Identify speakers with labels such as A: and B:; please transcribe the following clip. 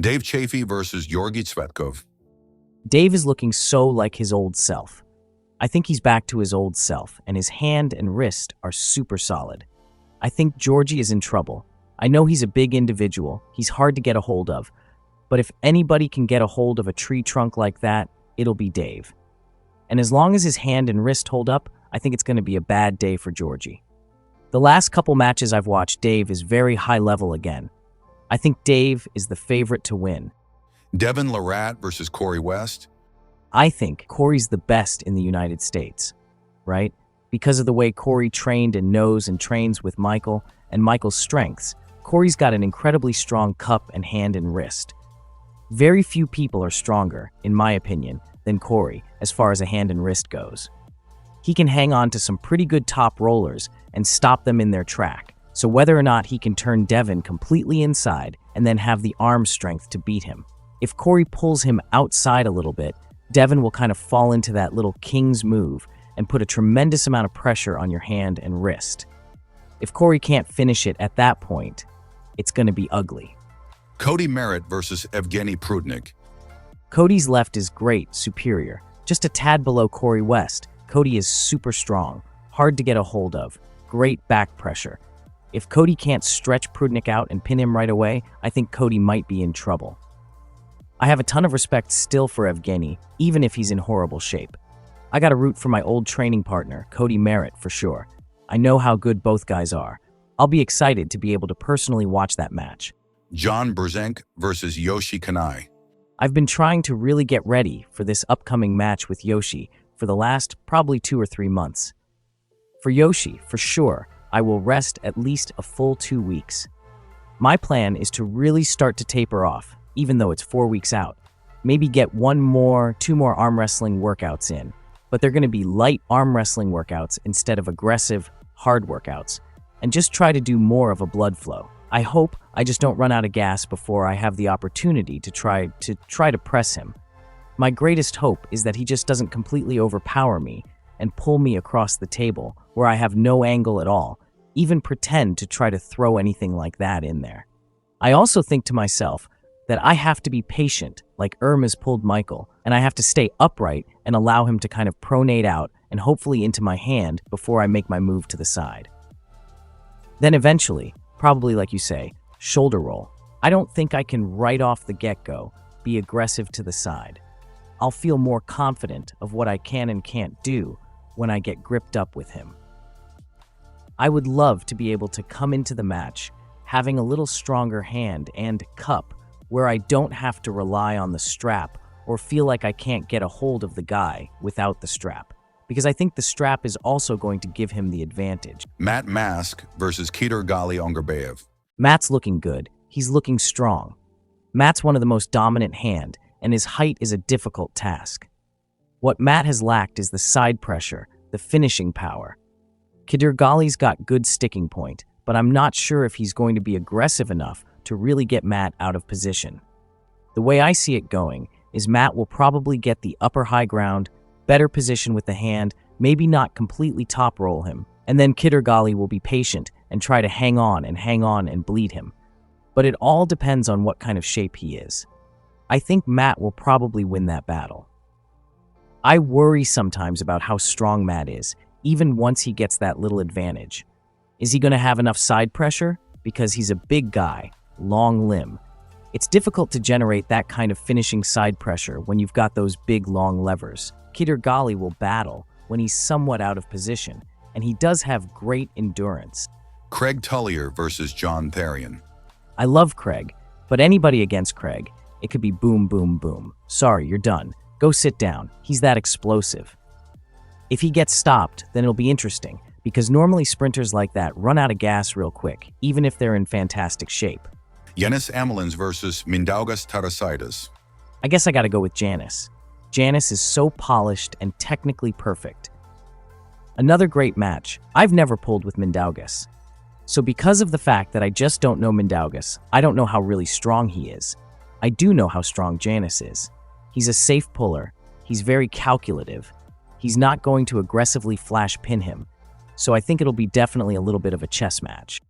A: Dave Chaffee versus Georgi Tsvetkov.
B: Dave is looking so like his old self. I think he's back to his old self, and his hand and wrist are super solid. I think Georgi is in trouble. I know he's a big individual, he's hard to get a hold of, but if anybody can get a hold of a tree trunk like that, it'll be Dave. And as long as his hand and wrist hold up, I think it's going to be a bad day for Georgi. The last couple matches I've watched, Dave is very high level again. I think Dave is the favorite to win.
A: Devon Larratt versus Cory West.
B: I think Cory's the best in the United States, right? Because of the way Cory trained and knows and trains with Michael and Michael's strengths, Cory's got an incredibly strong cup and hand and wrist. Very few people are stronger, in my opinion, than Cory as far as a hand and wrist goes. He can hang on to some pretty good top rollers and stop them in their track. So whether or not he can turn Devon completely inside and then have the arm strength to beat him. If Cory pulls him outside a little bit, Devon will kind of fall into that little king's move and put a tremendous amount of pressure on your hand and wrist. If Cory can't finish it at that point, it's going to be ugly.
A: Cody Merritt versus Evgeny Prudnik.
B: Cody's left is great, superior. Just a tad below Cory West. Cody is super strong, hard to get a hold of, great back pressure. If Cody can't stretch Prudnik out and pin him right away, I think Cody might be in trouble. I have a ton of respect still for Evgeny, even if he's in horrible shape. I gotta root for my old training partner, Cody Merritt, for sure. I know how good both guys are. I'll be excited to be able to personally watch that match.
A: John Brzenk versus Yoshi Kanai.
B: I've been trying to really get ready for this upcoming match with Yoshi for the last probably 2 or 3 months. For Yoshi, for sure, I will rest at least a full 2 weeks. My plan is to really start to taper off, even though it's 4 weeks out. Maybe get 2 more arm wrestling workouts in, but they're going to be light arm wrestling workouts instead of aggressive, hard workouts, and just try to do more of a blood flow. I hope I just don't run out of gas before I have the opportunity to try to press him. My greatest hope is that he just doesn't completely overpower me and pull me across the table where I have no angle at all, even pretend to try to throw anything like that in there. I also think to myself that I have to be patient, like has pulled Michael, and I have to stay upright and allow him to kind of pronate out and hopefully into my hand before I make my move to the side. Then eventually, probably like you say, shoulder roll. I don't think I can right off the get-go be aggressive to the side. I'll feel more confident of what I can and can't do when I get gripped up with him. I would love to be able to come into the match having a little stronger hand and cup where I don't have to rely on the strap or feel like I can't get a hold of the guy without the strap, because I think the strap is also going to give him the advantage.
A: Matt Mask versus Gali Ongarbayev.
B: Matt's looking good. He's looking strong. Matt's one of the most dominant hand, and his height is a difficult task. What Matt has lacked is the side pressure, the finishing power. Gali's got good sticking point, but I'm not sure if he's going to be aggressive enough to really get Matt out of position. The way I see it going is Matt will probably get the upper high ground, better position with the hand, maybe not completely top roll him, and then Gali will be patient and try to hang on and bleed him. But it all depends on what kind of shape he is. I think Matt will probably win that battle. I worry sometimes about how strong Matt is, even once he gets that little advantage. Is he going to have enough side pressure? Because he's a big guy, long limb. It's difficult to generate that kind of finishing side pressure when you've got those big long levers. Gali will battle when he's somewhat out of position, and he does have great endurance.
A: Craig Tullier versus John Therian.
B: I love Craig, but anybody against Craig, it could be boom, boom, boom. Sorry, you're done. Go sit down. He's that explosive. If he gets stopped, then it'll be interesting, because normally sprinters like that run out of gas real quick, even if they're in fantastic shape.
C: Yanis Amelins versus Mindaugas Tarasaitis.
B: I guess I gotta go with Janis. Janis is so polished and technically perfect. Another great match. I've never pulled with Mindaugas. So because of the fact that I just don't know Mindaugas, I don't know how really strong he is. I do know how strong Janis is. He's a safe puller. He's very calculative. He's not going to aggressively flash pin him. So I think it'll be definitely a little bit of a chess match.